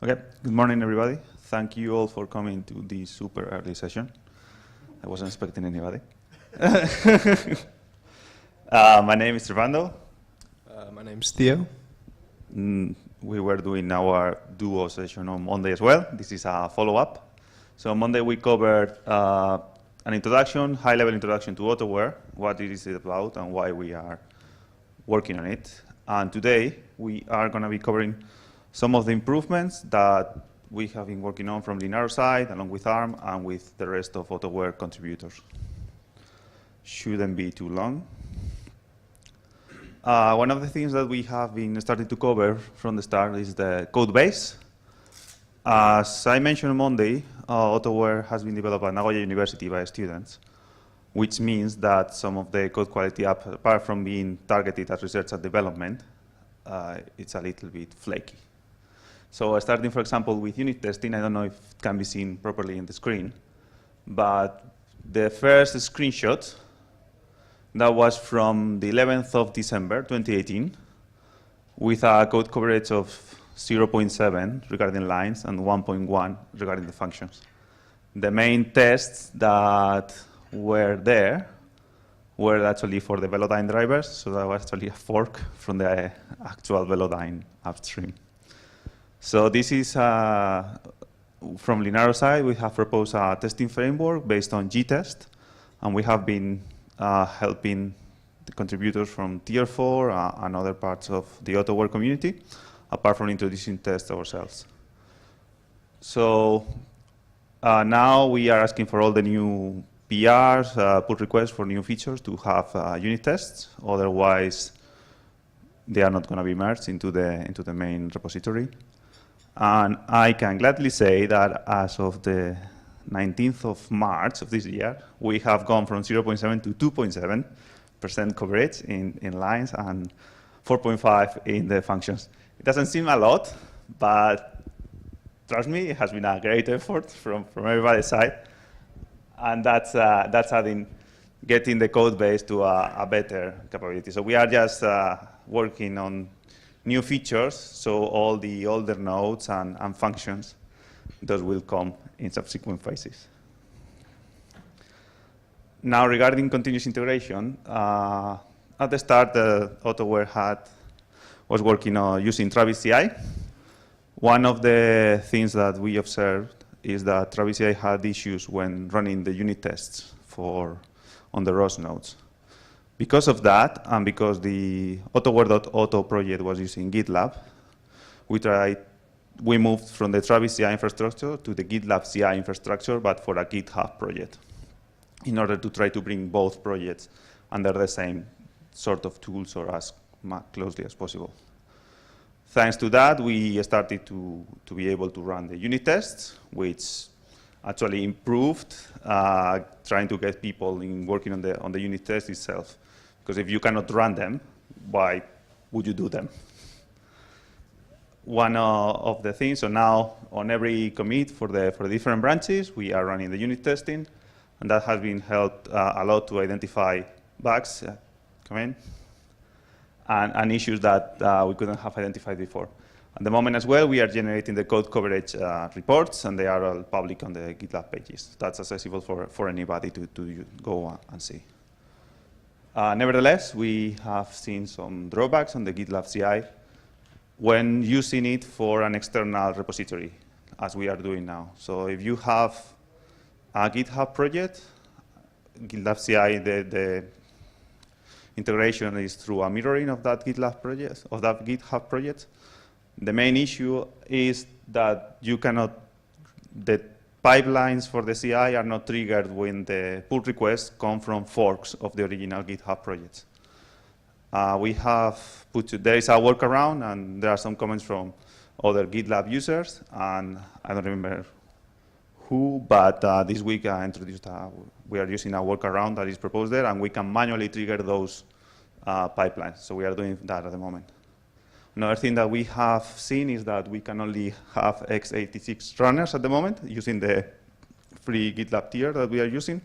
Okay, good morning, everybody. Thank you all for coming to this super early session. I wasn't expecting anybody. My name is Servando. My name's Theo. We were doing our duo session on Monday as well. This is a follow-up. So on Monday we covered an introduction, high-level introduction to Autoware, what it is about and why we are working on it. And today we are going to be covering some of the improvements that we have been working on from Linaro side, along with ARM and with the rest of Autoware contributors. Shouldn't be too long. One of the things that we have been starting to cover from the start is the code base. As I mentioned on Monday, Autoware has been developed at Nagoya University by students, which means that some of the code quality, apart from being targeted at research and development, it's a little bit flaky. So starting, for example, with unit testing, I don't know if it can be seen properly in the screen, but the first screenshot, that was from the 11th of December, 2018, with a code coverage of 0.7 regarding lines and 1.1 regarding the functions. The main tests that were there were actually for the Velodyne drivers, so that was actually a fork from the actual Velodyne upstream. So this is, from Linaro side, we have proposed a testing framework based on G-test, and we have been helping the contributors from Tier 4 and other parts of the Autoware community, apart from introducing tests ourselves. So now we are asking for all the new PRs, pull requests for new features to have unit tests. Otherwise, they are not going to be merged into the main repository. And I can gladly say that as of the 19th of March of this year, we have gone from 0.7 to 2.7% coverage in lines and 4.5 in the functions. It doesn't seem a lot, but trust me, it has been a great effort from everybody's side. And that's getting the code base to a better capability. So we are just working on new features, so all the older nodes and functions, those will come in subsequent phases. Now, regarding continuous integration, at the start, Autoware was working on using Travis CI. One of the things that we observed is that Travis CI had issues when running the unit tests on the ROS nodes. Because of that, and because the Autoware.Auto project was using GitLab, we moved from the Travis CI infrastructure to the GitLab CI infrastructure, but for a GitHub project, in order to try to bring both projects under the same sort of tools or as closely as possible. Thanks to that, we started to be able to run the unit tests, which actually improved trying to get people working on the unit test itself. Because if you cannot run them, why would you do them? One of the things, so now on every commit for the different branches, we are running the unit testing, and that has been helped a lot to identify bugs, and issues that we couldn't have identified before. At the moment as well, we are generating the code coverage reports, and they are all public on the GitLab pages. That's accessible for anybody to go and see. Nevertheless, we have seen some drawbacks on the GitLab CI when using it for an external repository, as we are doing now. So if you have a GitHub project, GitLab CI, the integration is through a mirroring of that GitLab project, of that GitHub project. The main issue is that you cannot, the pipelines for the CI are not triggered when the pull requests come from forks of the original GitHub projects. We have there is a workaround, and there are some comments from other GitLab users, and I don't remember who, but this week I introduced, we are using a workaround that is proposed there, and we can manually trigger those pipelines. So we are doing that at the moment. Another thing that we have seen is that we can only have x86 runners at the moment using the free GitLab tier that we are using.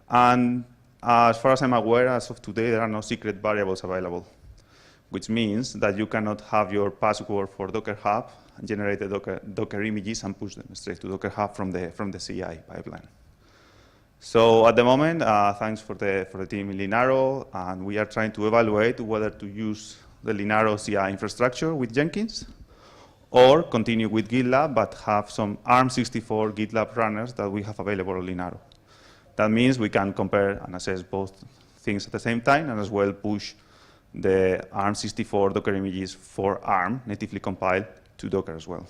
And as far as I'm aware, as of today, there are no secret variables available, which means that you cannot have your password for Docker Hub, generate the Docker images, and push them straight to Docker Hub from the CI pipeline. So at the moment, thanks for the team in Linaro, and we are trying to evaluate whether to use the Linaro CI infrastructure with Jenkins, or continue with GitLab, but have some ARM64 GitLab runners that we have available on Linaro. That means we can compare and assess both things at the same time, and as well push the ARM64 Docker images for ARM natively compiled to Docker as well.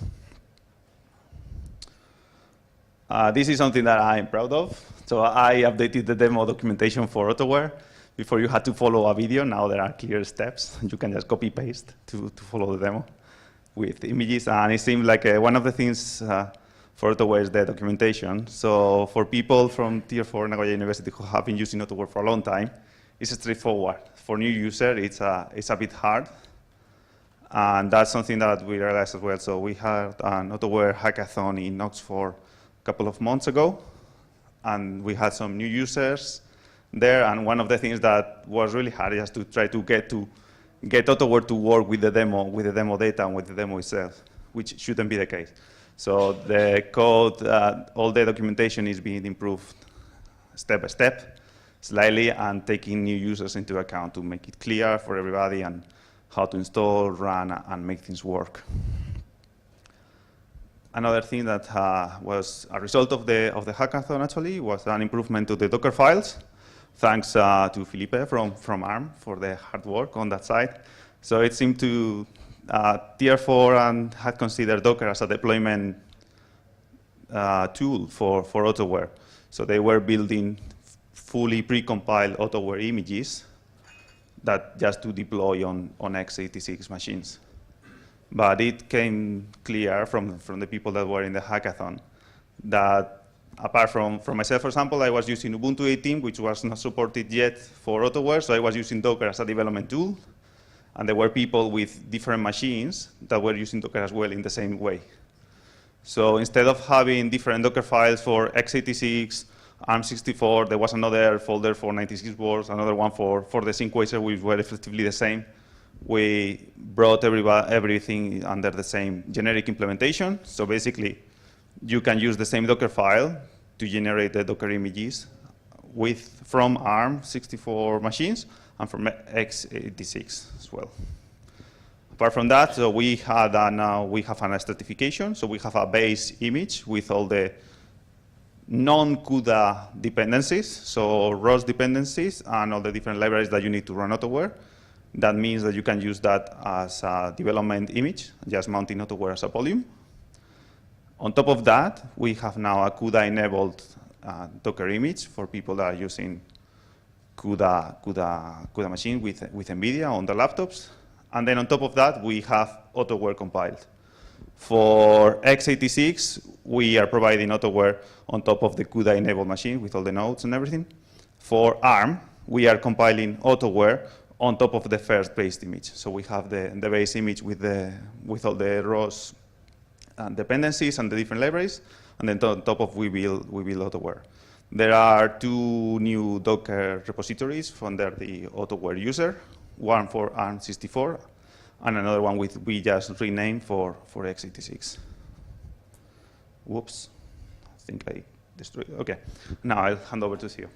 This is something that I'm proud of. So I updated the demo documentation for Autoware. Before you had to follow a video, now there are clear steps. You can just copy-paste to follow the demo with images. And it seemed like one of the things for Autoware is the documentation. So for people from Tier 4 Nagoya University who have been using Autoware for a long time, it's straightforward. For new user, it's a bit hard. And that's something that we realized as well. So we had an Autoware hackathon in Oxford a couple of months ago, and we had some new users there. And one of the things that was really hard is to try to get Autoware to work with the demo data and with the demo itself, which shouldn't be the case. So the code, all the documentation is being improved step by step, slightly, and taking new users into account to make it clear for everybody and how to install, run, and make things work. Another thing that was a result of the hackathon actually was an improvement to the Docker files, thanks to Felipe from ARM for the hard work on that side. So it seemed to Tier 4 and had considered Docker as a deployment tool for Autoware. So they were building fully precompiled Autoware images that just to deploy on x86 machines. But it came clear from the people that were in the hackathon that apart from myself, for example, I was using Ubuntu 18, which was not supported yet for Autoware, so I was using Docker as a development tool. And there were people with different machines that were using Docker as well in the same way. So instead of having different Docker files for x86, ARM64, there was another folder for 96 boards, another one for the sync-quasar, which were effectively the same. We brought everything under the same generic implementation. So basically, you can use the same Docker file to generate the Docker images from ARM64 machines and from x86 as well. Apart from that, so we have a stratification. So we have a base image with all the non-CUDA dependencies, so ROS dependencies, and all the different libraries that you need to run Autoware. That means that you can use that as a development image, just mounting Autoware as a volume. On top of that, we have now a CUDA-enabled Docker image for people that are using CUDA machine with NVIDIA on their laptops. And then on top of that, we have Autoware compiled. For x86, we are providing Autoware on top of the CUDA-enabled machine with all the nodes and everything. For ARM, we are compiling Autoware on top of the first base image. So we have the base image with all the ROS dependencies and the different libraries, and then on top of we build Autoware. There are two new Docker repositories under the Autoware user, one for ARM64, and another one we just renamed for x86. Whoops, I think I destroyed it. OK, now I'll hand over to Theo.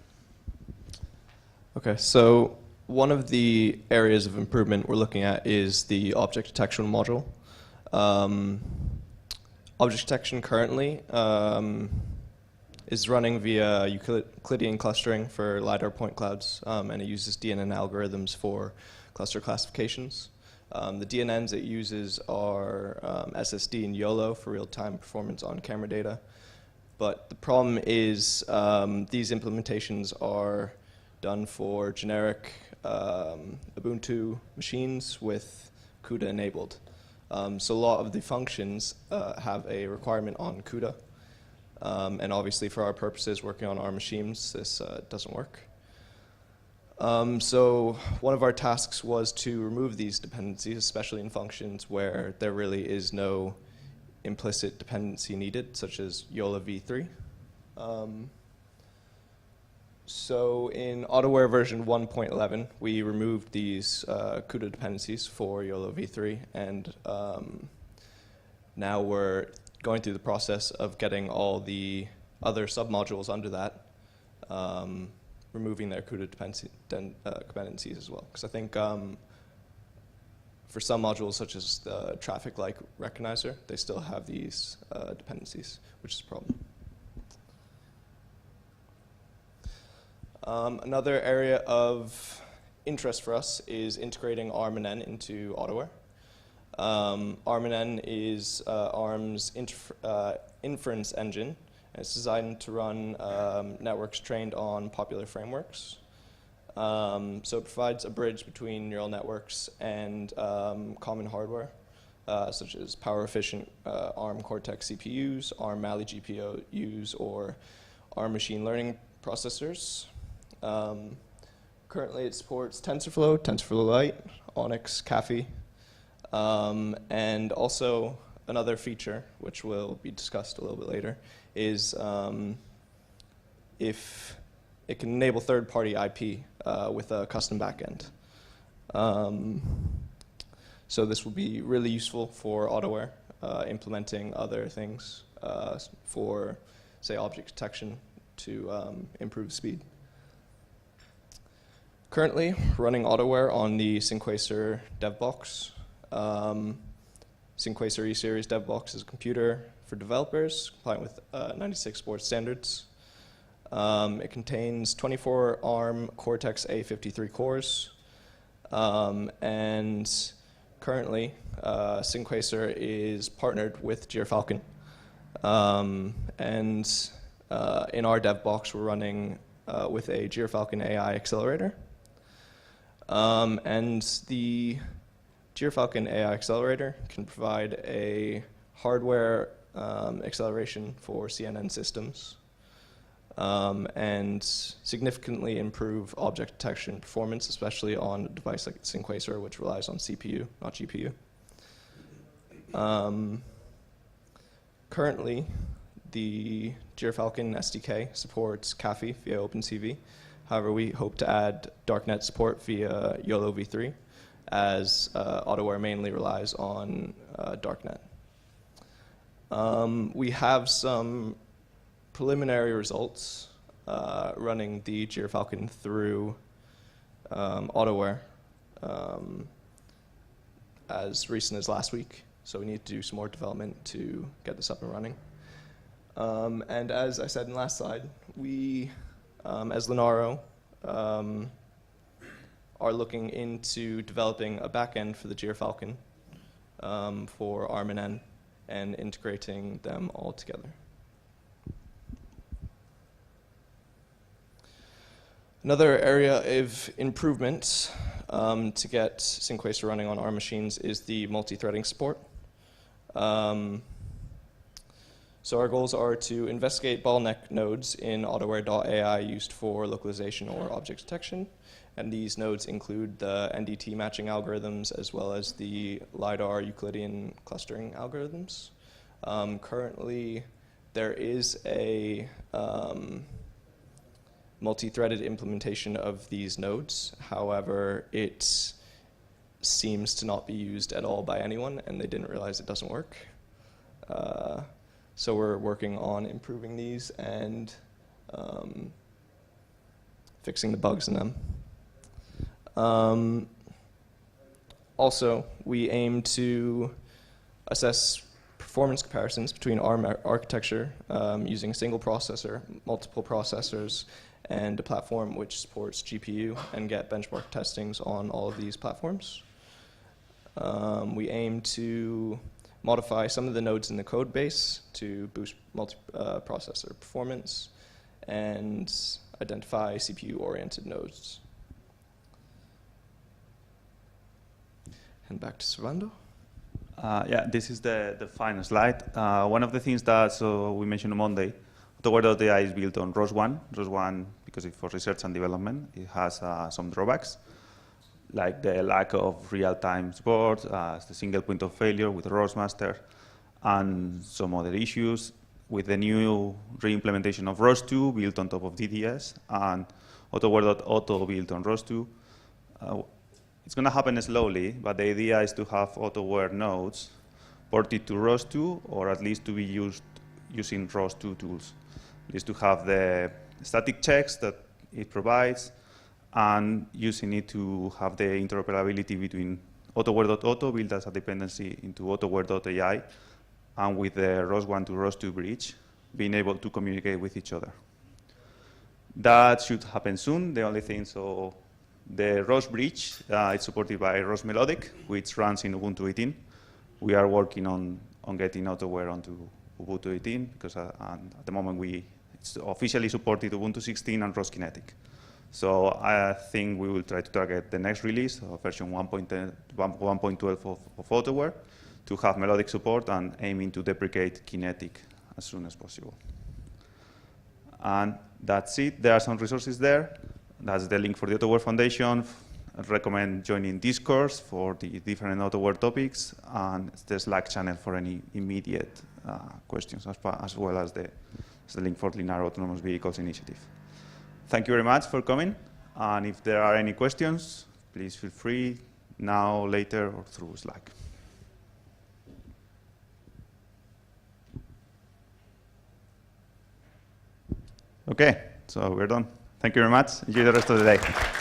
OK, so one of the areas of improvement we're looking at is the object detection module. Object detection currently is running via Euclidean clustering for LiDAR point clouds, and it uses DNN algorithms for cluster classifications. The DNNs it uses are SSD and YOLO for real-time performance on camera data. But the problem is these implementations are done for generic Ubuntu machines with CUDA enabled. So a lot of the functions have a requirement on CUDA. And obviously, for our purposes, working on our machines, this doesn't work. So one of our tasks was to remove these dependencies, especially in functions where there really is no implicit dependency needed, such as YOLO v3. So in Autoware version 1.11, we removed these CUDA dependencies for YOLO v3, and now we're going through the process of getting all the other submodules under that, removing their CUDA dependencies as well. Because I think for some modules, such as the traffic light recognizer, they still have these dependencies, which is a problem. Another area of interest for us is integrating ARM and N into Autoware. ARM and N is ARM's inference engine, and it's designed to run networks trained on popular frameworks. So it provides a bridge between neural networks and common hardware, such as power-efficient ARM Cortex CPUs, ARM Mali GPUs, or ARM machine learning processors. Currently it supports TensorFlow, TensorFlow Lite, Onyx, Caffe, and also another feature, which will be discussed a little bit later, is if it can enable third-party IP with a custom backend. So this will be really useful for Autoware, implementing other things for, say, object detection to improve speed. Currently running Autoware on the Synquacer DevBox. Synquacer E-Series DevBox is a computer for developers, compliant with 96 sports standards. It contains 24 ARM Cortex A53 cores, and currently Synquacer is partnered with Gyrfalcon. And in our DevBox, we're running with a Gyrfalcon AI accelerator. And the Gyrfalcon AI accelerator can provide a hardware acceleration for CNN systems and significantly improve object detection performance, especially on a device like Synquacer, which relies on CPU, not GPU. Currently, the Gyrfalcon SDK supports Caffe via OpenCV. However, we hope to add darknet support via YOLO v3, as Autoware mainly relies on darknet. We have some preliminary results running the Gyrfalcon through Autoware as recent as last week, so we need to do some more development to get this up and running. And as I said in the last slide, we, as Linaro, are looking into developing a backend for the Gyrfalcon for ARM and N and integrating them all together. Another area of improvement to get Synquacer running on ARM machines is the multi-threading support. So our goals are to investigate bottleneck nodes in Autoware.ai used for localization or object detection. And these nodes include the NDT matching algorithms as well as the LiDAR Euclidean clustering algorithms. Currently, there is a multi-threaded implementation of these nodes. However, it seems to not be used at all by anyone, and they didn't realize it doesn't work. So we're working on improving these and fixing the bugs in them. Also, we aim to assess performance comparisons between ARM architecture using a single processor, multiple processors, and a platform which supports GPU, and get benchmark testings on all of these platforms. We aim to modify some of the nodes in the code base to boost multi-processor performance and identify CPU-oriented nodes. And back to Servando. Yeah, this is the final slide. One of the things that we mentioned on Monday, Autoware.ai is built on ROS 1. ROS 1, because it's for research and development, it has some drawbacks, like the lack of real-time support, the single point of failure with ROS master, and some other issues. with the new re-implementation of ROS2 built on top of DDS and Autoware.Auto built on ROS2. It's going to happen slowly, but the idea is to have Autoware nodes ported to ROS2, or at least to be used using ROS2 tools. At least to have the static checks that it provides, and using it to have the interoperability between Autoware.Auto built as a dependency into Autoware.ai, and with the ROS1 to ROS2 bridge, being able to communicate with each other. That should happen soon. The only thing, so the ROS bridge, it's supported by ROS Melodic, which runs in Ubuntu 18. We are working on getting Autoware onto Ubuntu 18, because at the moment it's officially supported Ubuntu 16 and ROS Kinetic. So I think we will try to target the next release, version 1.12 of Autoware, to have melodic support and aiming to deprecate Kinetic as soon as possible. And that's it. There are some resources there. That's the link for the Autoware Foundation. I recommend joining Discourse for the different Autoware topics, and the Slack channel for any immediate questions, as well as the link for Linaro Autonomous Vehicles Initiative. Thank you very much for coming, and if there are any questions, please feel free now, later, or through Slack. Okay, so we're done. Thank you very much. Enjoy the rest of the day.